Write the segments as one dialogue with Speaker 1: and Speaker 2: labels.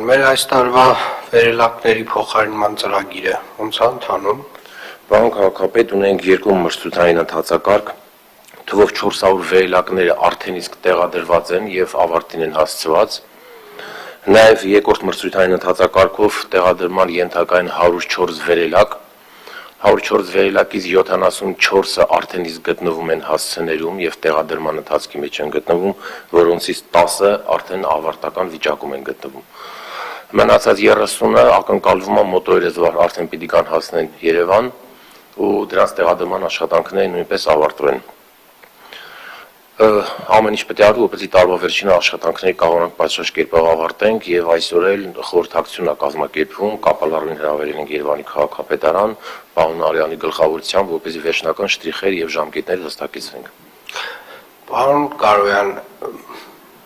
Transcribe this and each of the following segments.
Speaker 1: Մեր այս տարվա վերելակների փոխարինման ծրագիրը ոնց է ընթանում։
Speaker 2: Պարոն քաղաքապետ, ունենք երկու մրցութային ընթացակարգ, թվով 400 վերելակները արդեն իսկ տեղադրված են եւ ավարտին են հասցված։ Նաեւ երկրորդ մրցութային ընթացակարգով տեղադրման ենթակա են 104 վերելակ, 104 վերելակից 74-ը արդեն իսկ գտնվում են հասցեներում եւ տեղադրման ընթացքի մեջ են գտնվում, որոնցից 10-ը արդեն ավարտական վիճակում են գտնվում։ Մնացած 30-ը ակնկալվում է մոտորերս արդեն պիտի կան հասնեն Երևան ու դրանց տեղադրման աշխատանքները նույնպես ավարտվեն։ Ամեն ինչ պետք է արվի, որպեսզի տարվա վերջին աշխատանքները կարողանանք պատշաճ կերպով ավարտենք եւ այսօր էլ խորհրդակցություն է կազմակերպվում, կապալառին հրավիրել ենք Երևանի քաղաքապետարան, պարոն Արյանի գլխավորությամբ, որպեսզի վերջնական շտրիխեր եւ ժամկետներ հստակեցվենք։
Speaker 1: Պարոն Կարոյան,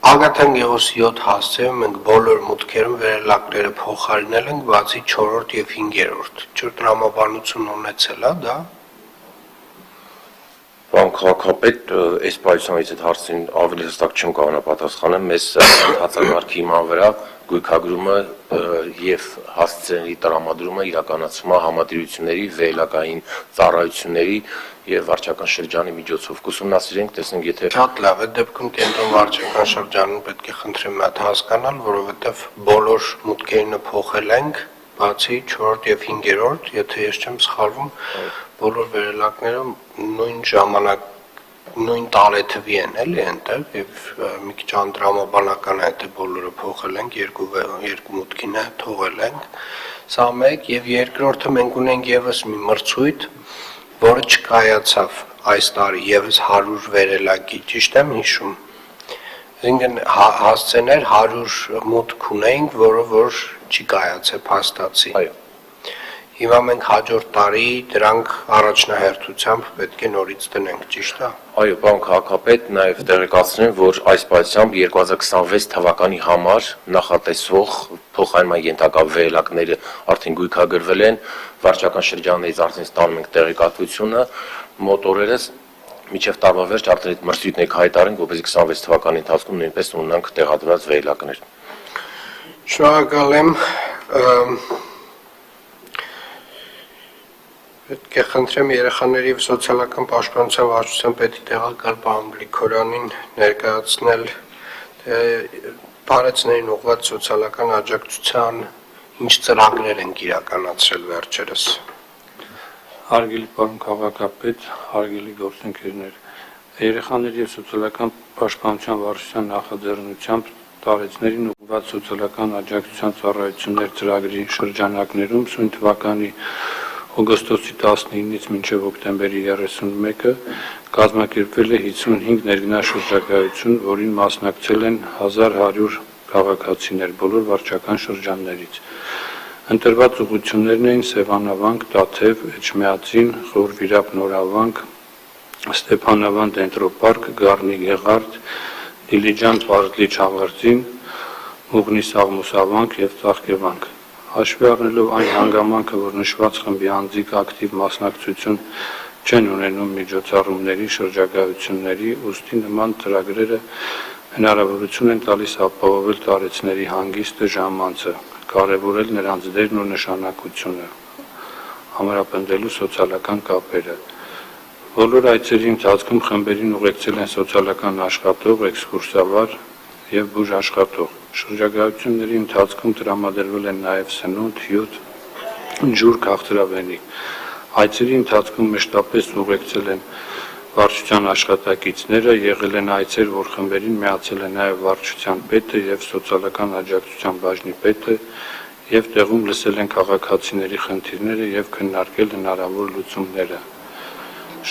Speaker 1: Ագաթան Գեղոսի 7 հասցեում մենք բոլոր մուտքերում վերելակները փոխարինել ենք, բացի 4-րդ եւ 5-րդ։ Ջրտրամաբանություն ունեցել է դա։
Speaker 2: Պարոն քաղաքապետ, այս պայմանից այդ հարցին ավելի հստակ չեմ կարող պատասխանել, մեզ ընթացակարգի հիման վրա գույքագրումը եւ հասցեների տրամադրումը իրականացվում է համատիրությունների, վերելակային ծառայությունների եւ վարչական շրջանի միջոցով կուսումնասիրենք, տեսնենք եթե
Speaker 1: Շատ լավ է, դեպքում կենտրոն վարչական շրջանում պետք է խնդրեմ մատ հասկանալ, որովհետեւ բոլոր մուտքերինը փոխել ենք, բացի 4-րդ եւ 5-րդ, եթե ես չեմ սխալվում, բոլոր վերելակները նույն ժամանակ նույն տարեթվի են էլի այնտեղ եւ մի քիչ անդրամաբանական է թե բոլորը փոխել ենք, երկու մուտքին է թողել ենք։ Սա մեկ եւ երկրորդը մենք ունենք եւս մի մրցույթ, որը չկայացավ այս տարի եւս 100 վերելակի, ճիշտ եմ հիշում։ Այսինքն հասցեներ 100 մուտք ունենք, որը որ չի կայացել փաստացի։
Speaker 2: Այո։
Speaker 1: Հիմա մենք հաջորդ տարի դրանք առաջնահերթությամբ պետք է նորից դնենք, ճիշտ է։
Speaker 2: Այո, պարոն քաղաքապետ, նաև տեղեկացնեմ, որ այս պայծությամբ 2026 թվականի համար նախատեսվող փոխարինման ենթակա վերելակները արդեն գույքագրվել են, վարչական շրջաններից արդեն ստանում ենք տեղեկատվությունը, մոտորերս մինչև տարվա վերջ արդեն այդ մրցույթն եք հայտարարենք, որպեսզի 26 թվականի ընթացքում նույնպես ունենանք տեղադրված վերելակներ։
Speaker 1: Շնորհակալ եմ։ Պետք է խնդրեմ երեխաների և սոցիալական պաշտպանության վարչության պետի տեղակալ պարոն Գրիգորյանին ներկայացնել բարեցներին ուղղված սոցիալական աջակցության ինչ ծրագրեր են իրականացրել վերջերս։
Speaker 3: Հարգելի պարոն քաղաքապետ, հարգելի գործընկերներ, երեխաների և սոցիալական պաշտպանության վարչության նախաձեռնությամբ տարեցներին ուղղված սոցիալական աջակցության ծառայություններ ծրագրի շրջանակներում սույն թվականի օգոստոսի 19-ից մինչև հոկտեմբերի 31-ը կազմակերպվել է 55 ներգնաշրջագայություն, որին մասնակցել են 1100 քաղաքացիներ բոլոր վարչական շրջաններից։ Ընտրված ուղղություններն էին Սևանավանք, Տաթև, Էջմիածին, Խորվիրապ, Նորավանք, Ստեփանավան, Դենտրոպարկ, Գառնի, Գեղարդ, Դիլիջան, Պարզլի, Չաղարձին, Մուղնի, Սաղմոսավանք եւ Ծաղկևանք։ Հաշվի առնելով այն հանգամանքը, որ նշված խմբի անձիկ ակտիվ մասնակցություն չեն ունենում միջոցառումների, շրջագայությունների, ուստի նման ծրագրերը հնարավորություն են տալիս ապահովել տարեցների հանգիստը, ժամանցը, կարևորել նրանց դերն ու նշանակությունը, ամրապնդելու սոցիալական կապերը։ Բոլոր այցերի ընթացքում խմբերին ուղեկցել են սոցիալական աշխատող, էքսկուրսավար եւ բուժ աշխատող։ Շրջագայությունների ընթացքում տրամադրվել են նաև սնունդ, հյութ, ջուր, քաղցրավենիք։ Այցերի ընթացքում մշտապես ուղեկցել են վարչության աշխատակիցները, եղել են այցեր, որ խմբերին միացել է նաև վարչության պետը եւ սոցիալական աջակցության բաժնի պետը եւ տեղում լսել են քաղաքացիների խնդիրները եւ քննարկել հնարավոր լուծումները։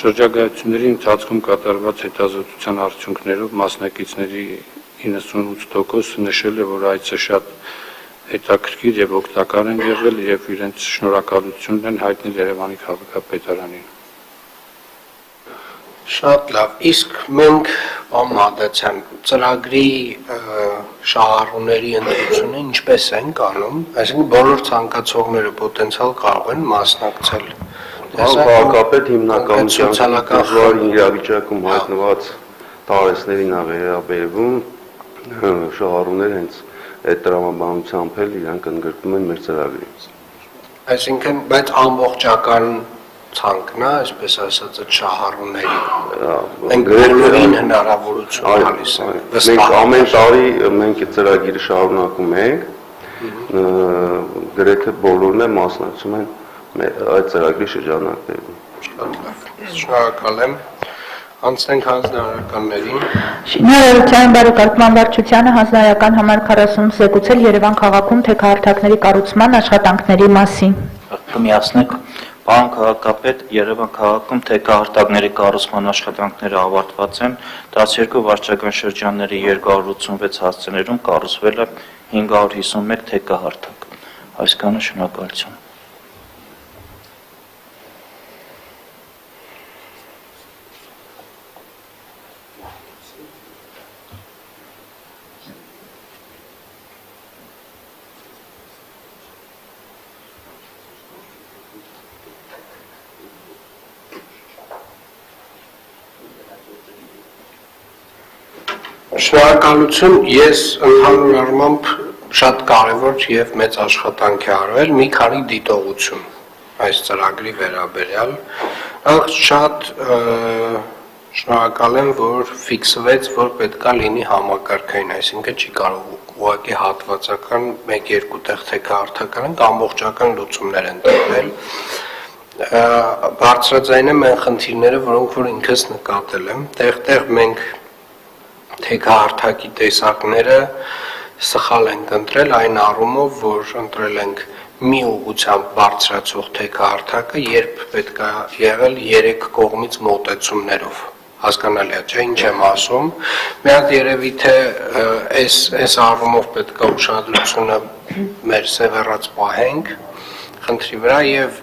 Speaker 3: Շրջագայությունների ընթացքում կատարված հետազոտության արդյունքներով մասնակիցների 98% նշել է, որ այցը շատ հետաքրքիր եւ օգտակար են եղել եւ իրենց շնորհակալությունն են հայտնել Երևանի քաղաքապետարանին։
Speaker 1: Շատ լավ, իսկ մենք Մադացյան ծրագրի շահառուների ընտրությունը ինչպես ենք անում, այսինքն բոլոր ցանկացողները պոտենցիալ կարող են մասնակցել։
Speaker 4: Քաղաքապետ հիմնականում սոցիալական իրավիճակում հայտնված տարեցներին է վերաբերվում շահառուներ հենց այդ տրամաբանությամբ էլ իրանք ընդգրկվում են մեր ծրագրից։
Speaker 1: Այսինքն, բայց ամբողջական ցանկն է, այսպես ասած, այդ շահառուների։ Մենք բոլորին հնարավորություն տալիս ենք։
Speaker 4: Մենք ամեն տարի մենք այդ ծրագիրը շարունակում ենք, գրեթե բոլորն էլ մասնակցում են այդ ծրագրի շրջանակներում։
Speaker 1: Շնորհակալ եմ։ Անցնենք հանձնարարականներին։
Speaker 5: Շինարարության բարեկարգման վարչությանը հանձնարարական համար 40 զեկուցել Երևան քաղաքում թեքահարթակների կառուցման աշխատանքների մասին։
Speaker 6: Կմիացնեք, պարոն քաղաքապետ, Երևան քաղաքում թեքահարթակների կառուցման աշխատանքները ավարտված են, 12 վարչական շրջանների 286 հասցեներում կառուցվել է 551 թեքահարթակ։ Այսքանը, շնորհակալություն։
Speaker 1: Շնորհակալություն, ես ընդհանուր առմամբ շատ կարևոր եւ մեծ աշխատանք է արվել, մի քանի դիտողություն այս ծրագրի վերաբերյալ։ Շատ շնորհակալ եմ, որ ֆիքսվեց, որ պետքա լինի համակարգային, այսինքն չի կարող ուղղակի հատվածական 1-2 տեղ թեքահարթական ամբողջական լուծումներ են տրվել։ Բարձրաձայն եմ այն խնդիրները, որոնք որ ինքս նկատել եմ, տեղ-տեղ մենք թեքահարթակի տեսակները սխալ ենք ընտրել այն առումով, որ ընտրել ենք մի ուղղությամբ բարձրացող թեքահարթակը, երբ պետք է եղել 3 կողմից մոտեցումներով։ Հասկանալի է, չէ՞, ինչ եմ ասում։ Մի հատ երևի թե այս առումով պետք է ուշադրությունը մեր սևեռած պահենք խնդրի վրա եւ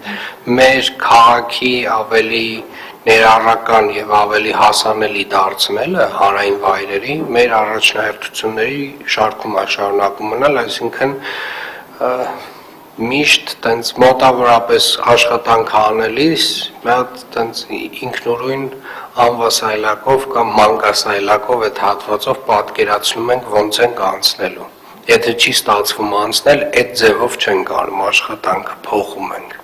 Speaker 1: մեր քաղաքի ավելի ներառական եւ ավելի հասանելի դարձնելը հանրային վայրերի մեր առաջնահերթությունների շարքում շարունակում մնալ, այսինքն միշտ տենց մոտավորապես աշխատանք անելիս մի հատ տենց ինքնուրույն անվասայլակով կամ մանկասայլակով այդ հատվածով պատկերացնում ենք ոնց ենք անցնելու։ Եթե չի ստացվում անցնել, այդ ձևով չենք անում աշխատանքը, փոխում ենք։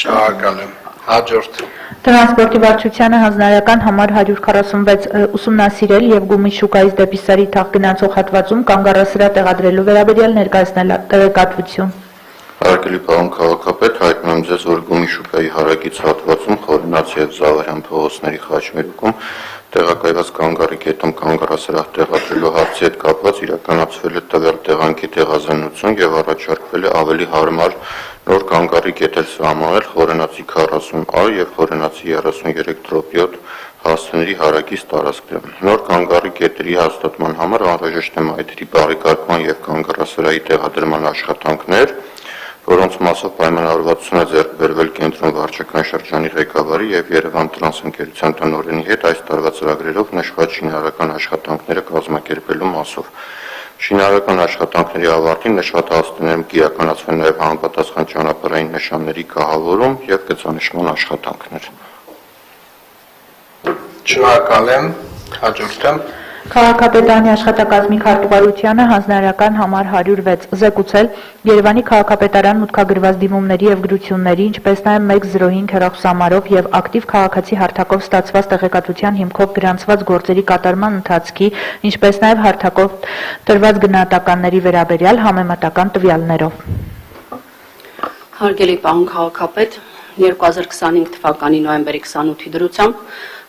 Speaker 1: Շնորհակալ եմ։ Հաջորդ
Speaker 5: Տրանսպորտի վարչությանը հանձնարարական համար 146 ուսումնասիրել եւ գումի շուկայից դեպի Սարի թաղ գնացող հատվածում կանգառասրահ տեղադրելու վերաբերյալ ներկայացնել տեղեկատվություն։
Speaker 7: Հարգելի պարոն քաղաքապետ, հայտնում եմ ձեզ, որ գումի շուկայի հարակից հատվածում Խորենաց եւ Զավարյան փողոցների խաչմերուկում տեղակայված կանգառի կետում կանգառասրահ տեղադրելու հարցի հետ կապված իրականացվել է տվյալ տեղանքի տեղազննություն եւ առաջարկվել է ավելի հարմար նոր կանգառի կետեր սահմանել Խորենացի 40A եւ Խորենացի 33/7 հասցեների հարակից տարածքներում։ Նոր կանգառի կետերի հաստատման համար անհրաժեշտ է մայթերի բարեկարգման եւ կանգառասրահի տեղադրման աշխատանքներ, որոնց մասով պայմանավորվածություն է ձեռք բերվել կենտրոն վարչական շրջանի ղեկավարի եւ Երևան տրանս ընկերության տնօրենի հետ այս տարվա ծրագրերով նշված շինարարական աշխատանքները կազմակերպելու մասով։ Շինարարական աշխատանքների ավարտին նշված հասցեներում կիրականացվեն նաեւ համապատասխան ճանապարհային նշանների կահավորում եւ գծանշման աշխատանքներ։
Speaker 1: Շնորհակալ եմ։ Հաջորդը
Speaker 5: Քաղաքապետարանի աշխատակազմի քարտուղարությանը հանձնարարական համար 106 զեկուցել Երևանի քաղաքապետարան մուտքագրված դիմումների եւ գրությունների, ինչպես նաեւ 105 հեռախոսամարով եւ ակտիվ քաղաքացի հարթակով ստացված տեղեկատվության հիմքով գրանցված գործերի կատարման ընթացքի, ինչպես նաեւ հարթակով տրված գնահատականների վերաբերյալ համեմատական տվյալներով։
Speaker 8: Հարգելի պարոն քաղաքապետ, 2025 թվականի նոյեմբերի 28-ի դրությամբ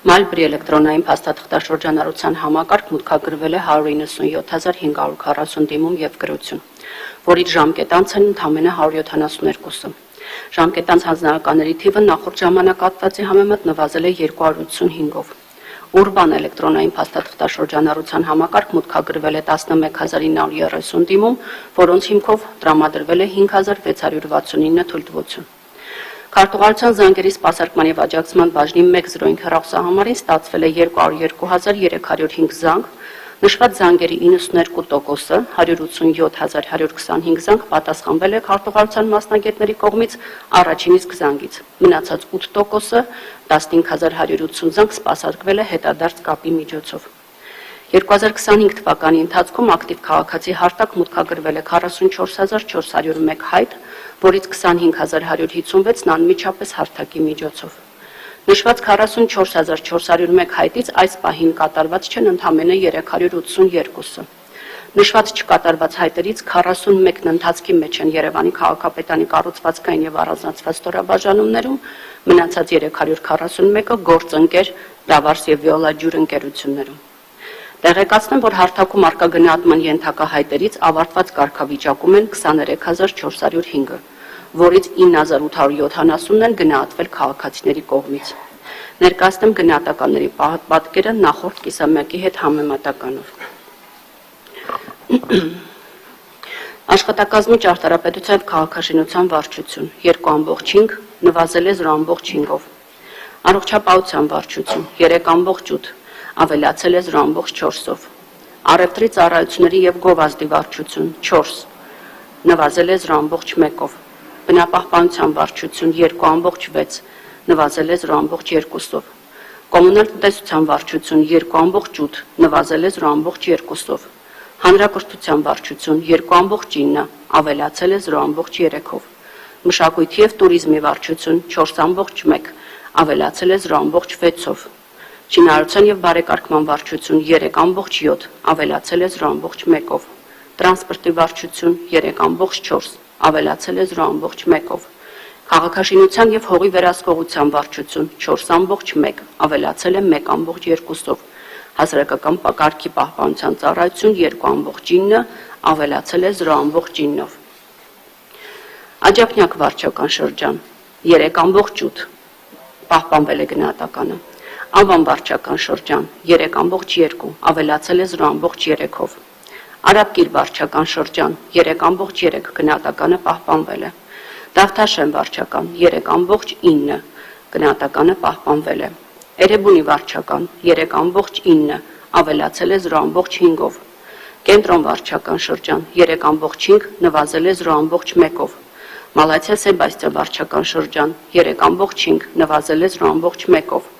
Speaker 8: Մալբրի էլեկտրոնային փաստաթղթաշրջանառության համակարգ մուտքագրվել է 197540 դիմում եւ գրություն, որից ժամկետանց են ընդամենը 172-ը։ Ժամկետանց հանձնարարականների թիվը նախորդ ժամանակահատվածի համեմատ նվազել է 285-ով։ Ուրբան էլեկտրոնային փաստաթղթաշրջանառության համակարգ մուտքագրվել է 11930 դիմում, որոնց հիմքով տրամադրվել է 5669 թույլտվություն։ Քարտուղարության զանգերի սպասարկման եւ աջակցման բաժնի 105 հեռախոսահամարին ստացվել է 202305 զանգ, նշված զանգերի 92%-ը 187125 զանգ պատասխանվել է քարտուղարության մասնագետների կողմից առաջին իսկ զանգից, մնացած 8%-ը 15180 զանգ սպասարկվել է հետադարձ կապի միջոցով։ 2025 թվականի ընթացքում ակտիվ քաղաքացի հարտակ մուտքագրվել է 44401 հայտ, որից 25156-ն անմիջապես հարթակի միջոցով։ Նշված 44401 հայտից այս պահին կատարված չեն ընդամենը 382-ը։ Նշված չկատարված հայտերից 41-ն ընթացքի մեջ են Երևանի քաղաքապետարանի կառուցվածքային եւ առանձնացված ստորաբաժանումներում, մնացած 341-ը գործընկեր, Դավարս եւ Վիոլա ջուր ընկերություններում։ Տեղեկացնեմ, որ հարթակում արկա գնահատման ենթակա հայտերից ավարտված կարգավիճակում են 23405-ը, որից 9870-ն են գնահատվել քաղաքացիների կողմից։ Ներկայացնեմ գնահատականների պատկերը նախորդ կիսամյակի հետ համեմատականով։ Աշխատակազմի ճարտարապետության քաղաքաշինության վարչություն 2.5, նվազել է 0.5-ով։ Առողջապահության վարչություն 3.8, ավելացել է 0.4-ով։ Առևտրի ծառայությունների եւ գովազդի վարչություն 4, նվազել է 0.1-ով։ Բնապահպանության վարչություն 2.6, նվազել է 0.2-ով։ Կոմունալ տնտեսության վարչություն 2.8, նվազել է 0.2-ով։ Հանրակրթության վարչություն 2.9, ավելացել է 0.3-ով։ Մշակույթի եւ տուրիզմի վարչություն 4.1, ավելացել է 0.6-ով։ Շինարարության եւ բարեկարգման վարչություն 3.7, ավելացել է 0.1-ով։ Տրանսպորտի վարչություն 3.4, ավելացել է 0.1-ով։ Քաղաքաշինության եւ հողի վերահսկողության վարչություն 4.1, ավելացել է 1.2-ով։ Հասարակական կարգի պահպանության ծառայություն 2.9, ավելացել է 0.9-ով։ Աջափնյակ վարչական շրջան 3.8, պահպանվել է գնահատականը։ Անվան վարչական շրջան 3.2, ավելացել է 0.3-ով։ Արաբկիր վարչական շրջան 3.3, գնահատականը պահպանվել է։ Դավթաշեն վարչական 3.9, գնահատականը պահպանվել է։ Էրեբունի վարչական 3.9, ավելացել է 0.5-ով։ Կենտրոն վարչական շրջան 3.5, նվազել է 0.1-ով։ Մալաթիա Սեբաստիան վարչական շրջան 3.5, նվազել է 0.1-ով։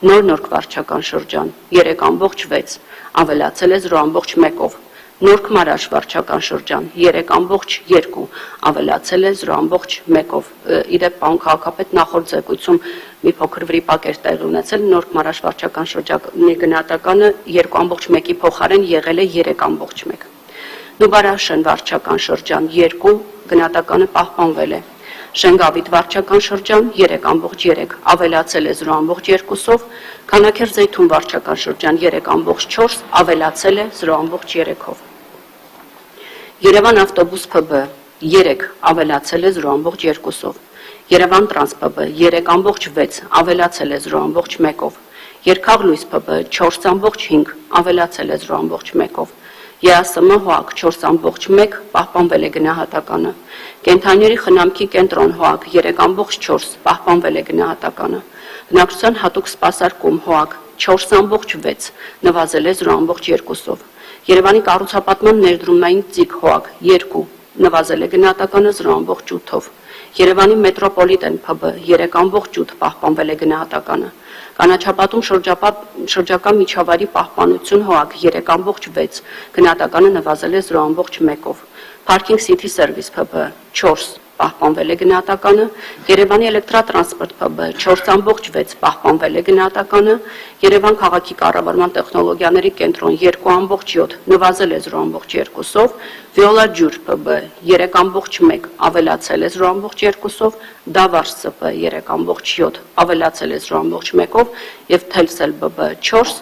Speaker 8: Նոր վարչական շրջան 3.6, ավելացել է 0.1-ով։ Նորք Մարաշ վարչական շրջան 3.2, ավելացել է 0.1-ով։ Իդեպ պարոն քաղաքապետ, նախորդ զեկույցում մի փոքր վրիպակ էր տեղի ունեցել, Նորք Մարաշ վարչական շրջանի գնահատականը 2.1-ի փոխարեն եղել է 3.1։ Նուբարաշեն վարչական շրջան 2, գնահատականը պահպանվել է։ Շենգավիթ վարչական շրջան 3.3, ավելացել է 0.2-ով, Քանաքեր Զեյթուն վարչական շրջան 3.4, ավելացել է 0.3-ով։ Երևան ավտոբուս ՓԲ 3, ավելացել է 0.2-ով։ Երևան տրանս ՓԲ 3.6, ավելացել է 0.1-ով։ Երկաղլույս ՓԲ 4.5, ավելացել է 0.1-ով։ ԵԱՍՄ ՀՕԱԿ 4.1, պահպանվել է գնահատականը։ Կենդանիների խնամքի կենտրոն ՀՕԱԿ 3.4, պահպանվել է գնահատականը։ Բնակչության հատուկ սպասարկում ՀՕԱԿ 4.6, նվազել է 0.2-ով։ Երևանի կառուցապատման ներդրումային ծիկ ՀՕԱԿ 2, նվազել է գնահատականը 0.8-ով։ Երևանի մետրոպոլիտեն ՓԲ 3.8, պահպանվել է գնահատականը։ Կանաչապատում շրջակա միջավայրի պահպանություն ՀՕԱԿ 3.6, գնահատականը նվազել է 0.1-ով։ Parking City Service ՓԲ 4, պահպանվել է գնահատականը։ Երևանի էլեկտրատրանսպորտ ՓԲ 4.6, պահպանվել է գնահատականը։ Երևան քաղաքի կառավարման տեխնոլոգիաների կենտրոն 2.7, նվազել է 0.2-ով։ Վիոլա ջուր ՓԲ 3.1, ավելացել է 0.2-ով։ Դավարս ՑՊ 3.7, ավելացել է 0.1-ով եւ Թելսել ԲԲ 4,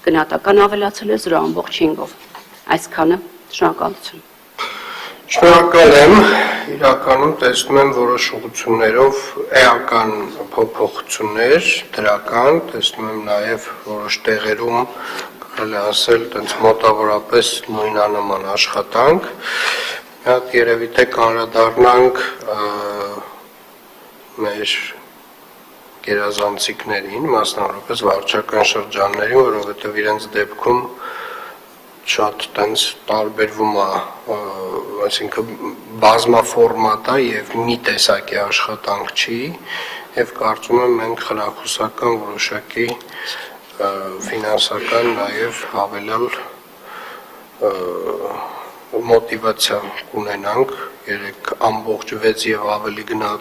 Speaker 8: գնահատական ավելացել է 0.5-ով։ Այսքանը, շնորհակալություն։
Speaker 1: Շնորհակալ եմ, իրականում տեսնում եմ որոշ ուղղություններով էական փոփոխություններ, դրական, տեսնում եմ նաև որոշ տեղերում կարելի ասել տենց մոտավորապես նույնանման աշխատանք։ Մի հատ երևի թե կանրադառնանք մեր գերազանցիկներին, մասնավորապես վարչական շրջաններին, որովհետև իրենց դեպքում շատ տենց տարբերվում է, այսինքն բազմաֆորմատ է եւ մի տեսակի աշխատանք չի եւ կարծում եմ մենք խրախուսական որոշակի ֆինանսական նաեւ հավելյալ մոտիվացիա կունենանք 3 ամբողջ 6 եւ ավելի գնահատական